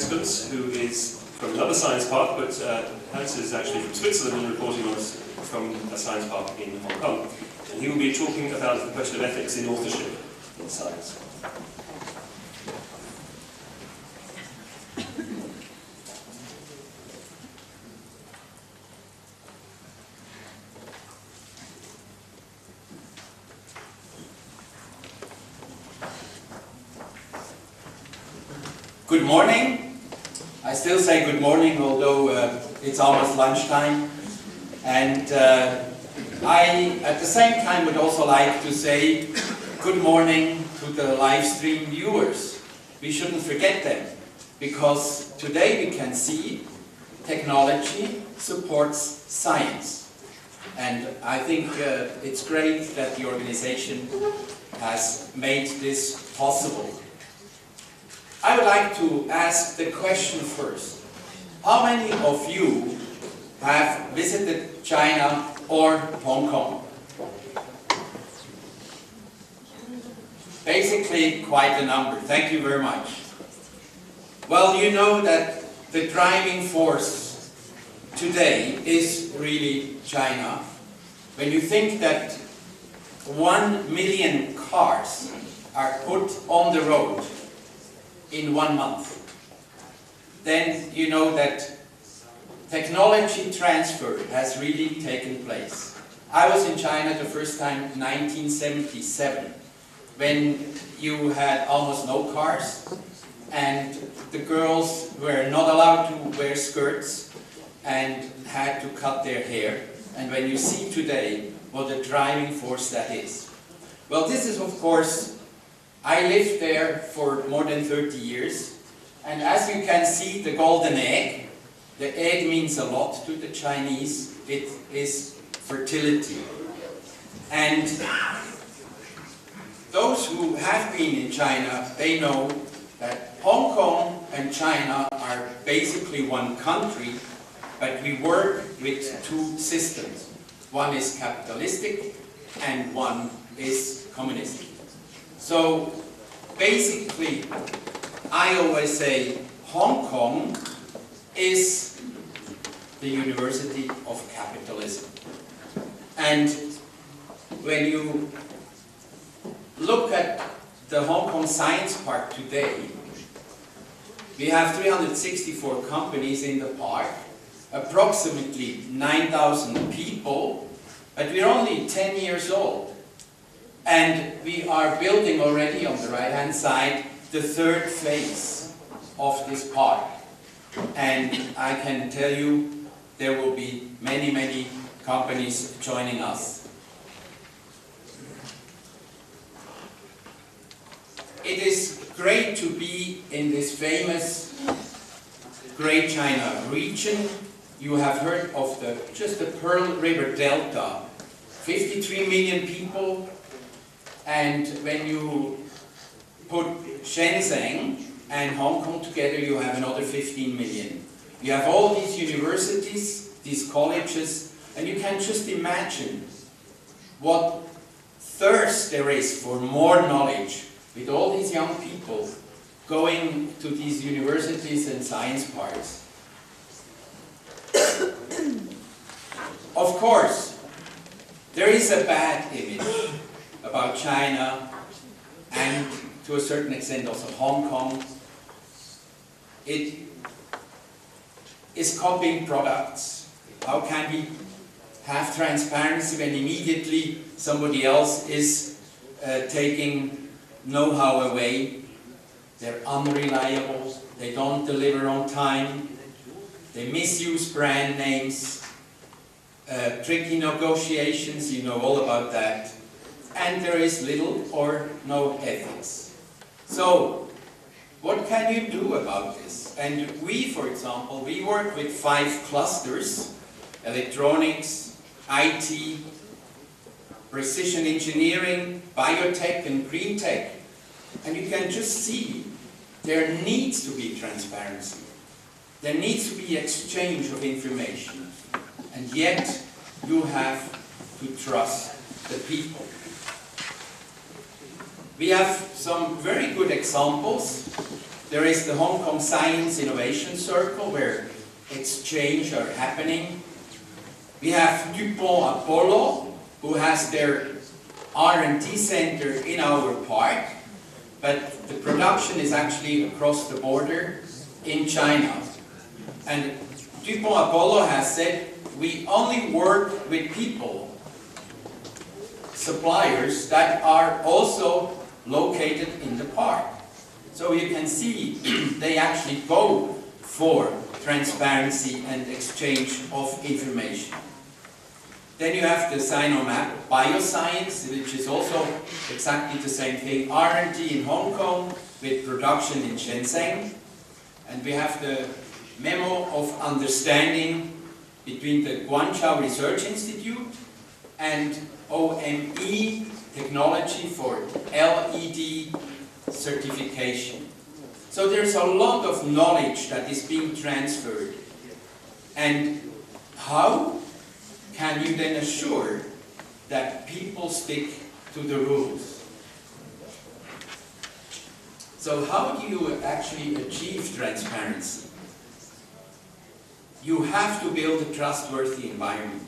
Kunz, who is from another science park, but Hans is actually from Switzerland and reporting on us from a science park in Hong Kong. And he will be talking about the question of ethics in authorship in science. Good morning. I still say good morning, although it's almost lunchtime. And I, at the same time, would also like to say good morning to the live stream viewers. We shouldn't forget them, because today we can see technology supports science. And I think it's great that the organization has made this possible. I would like to ask the question first. How many of you have visited China or Hong Kong? Basically, quite a number. Thank you very much. Well, you know that the driving force today is really China. When you think that 1 million cars are put on the road in 1 month, then you know that technology transfer has really taken place. I was in China the first time in 1977, when you had almost no cars, and the girls were not allowed to wear skirts and had to cut their hair. And when you see today what a driving force that is. Well, this is, of course, I lived there for more than 30 years, and as you can see, the golden egg, the egg means a lot to the Chinese. It is fertility. And those who have been in China, they know that Hong Kong and China are basically one country, but we work with two systems. One is capitalistic and one is communistic. So basically, I always say Hong Kong is the University of Capitalism. And when you look at the Hong Kong Science Park today, we have 364 companies in the park, approximately 9,000 people, but we're only 10 years old. And we are building already on the right-hand side the third phase of this park. And I can tell you there will be many, many companies joining us. It is great to be in this famous Great China region. You have heard of just the Pearl River Delta. 53 million people. And when you put Shenzhen and Hong Kong together, you have another 15 million. You have all these universities, these colleges, and you can just imagine what thirst there is for more knowledge with all these young people going to these universities and science parks. Of course, there is a bad image about China and to a certain extent also Hong Kong. It is copying products. How can we have transparency when immediately somebody else is taking know-how away? They're unreliable, they don't deliver on time, they misuse brand names, tricky negotiations, you know all about that. And there is little or no ethics. So, what can you do about this? And we, for example, we work with 5 clusters: electronics, IT, precision engineering, biotech and green tech. And you can just see there needs to be transparency. There needs to be exchange of information. And yet, you have to trust the people. We have some very good examples. There is the Hong Kong Science Innovation Circle, where exchange are happening. We have DuPont Apollo, who has their R&D center in our park, but the production is actually across the border in China. And DuPont Apollo has said, we only work with people, suppliers, that are also located in the park. So you can see they actually go for transparency and exchange of information. Then you have the Sinomap Bioscience, which is also exactly the same thing. R&D in Hong Kong with production in Shenzhen. And we have the Memo of Understanding between the Guangzhou Research Institute and OME Technology for LED certification. So there's a lot of knowledge that is being transferred. And how can you then assure that people stick to the rules? So how do you actually achieve transparency? You have to build a trustworthy environment.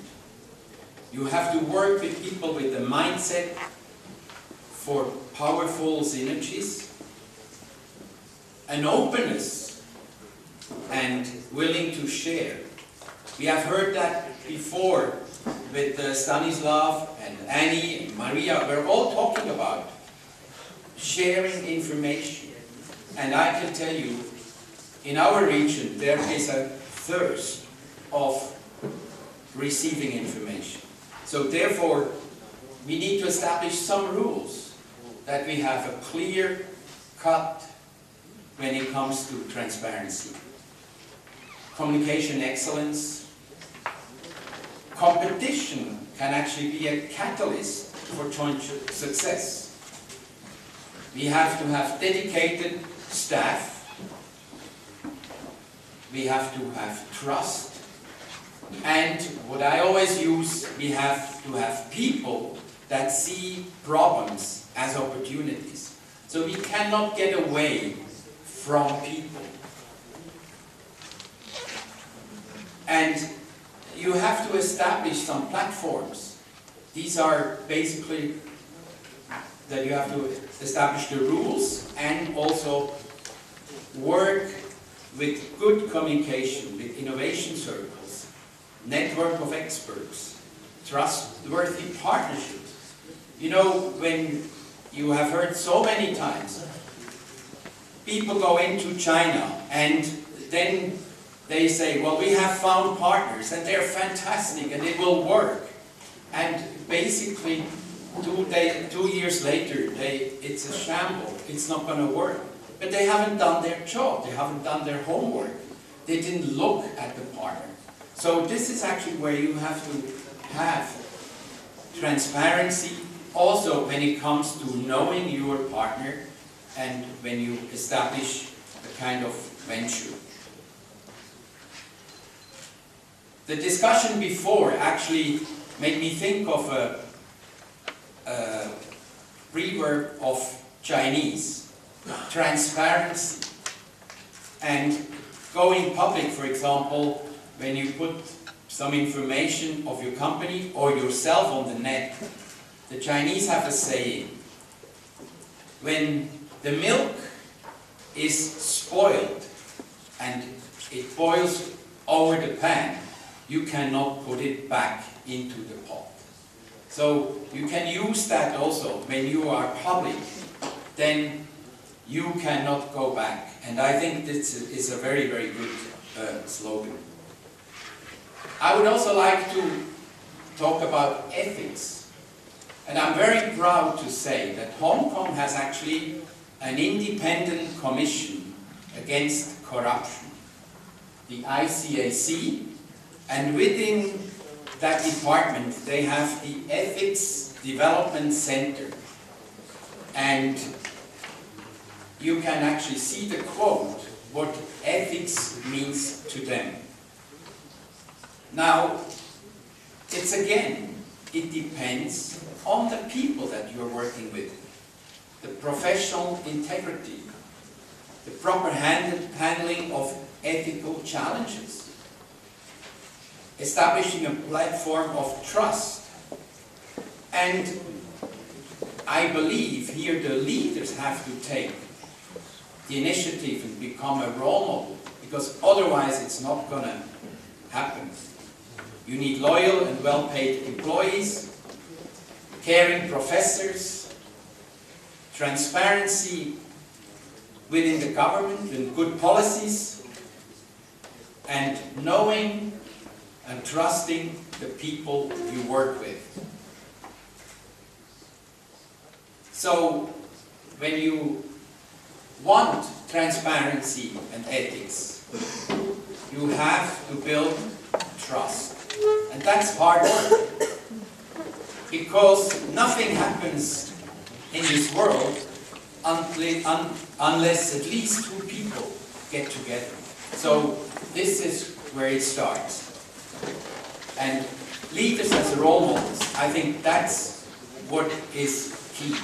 You have to work with people with the mindset for powerful synergies, an openness, and willing to share. We have heard that before with Stanislav and Annie and Maria. We're all talking about sharing information. And I can tell you, in our region, there is a thirst of receiving information. So therefore, we need to establish some rules that we have a clear cut when it comes to transparency. Communication excellence. Competition can actually be a catalyst for joint success. We have to have dedicated staff. We have to have trust. And what I always use, we have to have people that see problems as opportunities. So we cannot get away from people. And you have to establish some platforms. These are basically that you have to establish the rules and also work with good communication, with innovation circles, network of experts, trustworthy partnerships. You know, when you have heard so many times, people go into China and then they say, well, we have found partners and they're fantastic and it will work. And basically, 2 years later, it's a shamble. It's not going to work. But they haven't done their job. They haven't done their homework. They didn't look at the partner. So this is actually where you have to have transparency also when it comes to knowing your partner and when you establish a kind of venture. The discussion before actually made me think of a proverb of Chinese, transparency. And going public, for example, when you put some information of your company or yourself on the net, the Chinese have a saying, when the milk is spoiled and it boils over the pan, you cannot put it back into the pot. So you can use that also when you are public, then you cannot go back. And I think this is a very, very good slogan. I would also like to talk about ethics. And I'm very proud to say that Hong Kong has actually an independent commission against corruption, the ICAC, and within that department they have the Ethics Development Center. And you can actually see the quote, what ethics means to them. Now, it depends on the people that you're working with. The professional integrity, the proper handling of ethical challenges, establishing a platform of trust. And I believe here the leaders have to take the initiative and become a role model, because otherwise it's not going to happen. You need loyal and well-paid employees, caring professors, transparency within the government and good policies, and knowing and trusting the people you work with. So, when you want transparency and ethics, you have to build trust. And that's hard work. Because nothing happens in this world unless at least two people get together. So this is where it starts. And leaders as role models, I think that's what is key.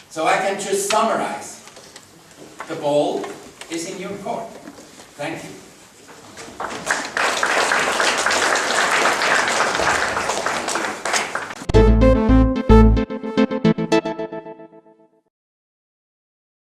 So I can just summarize. The ball is in your court. Thank you.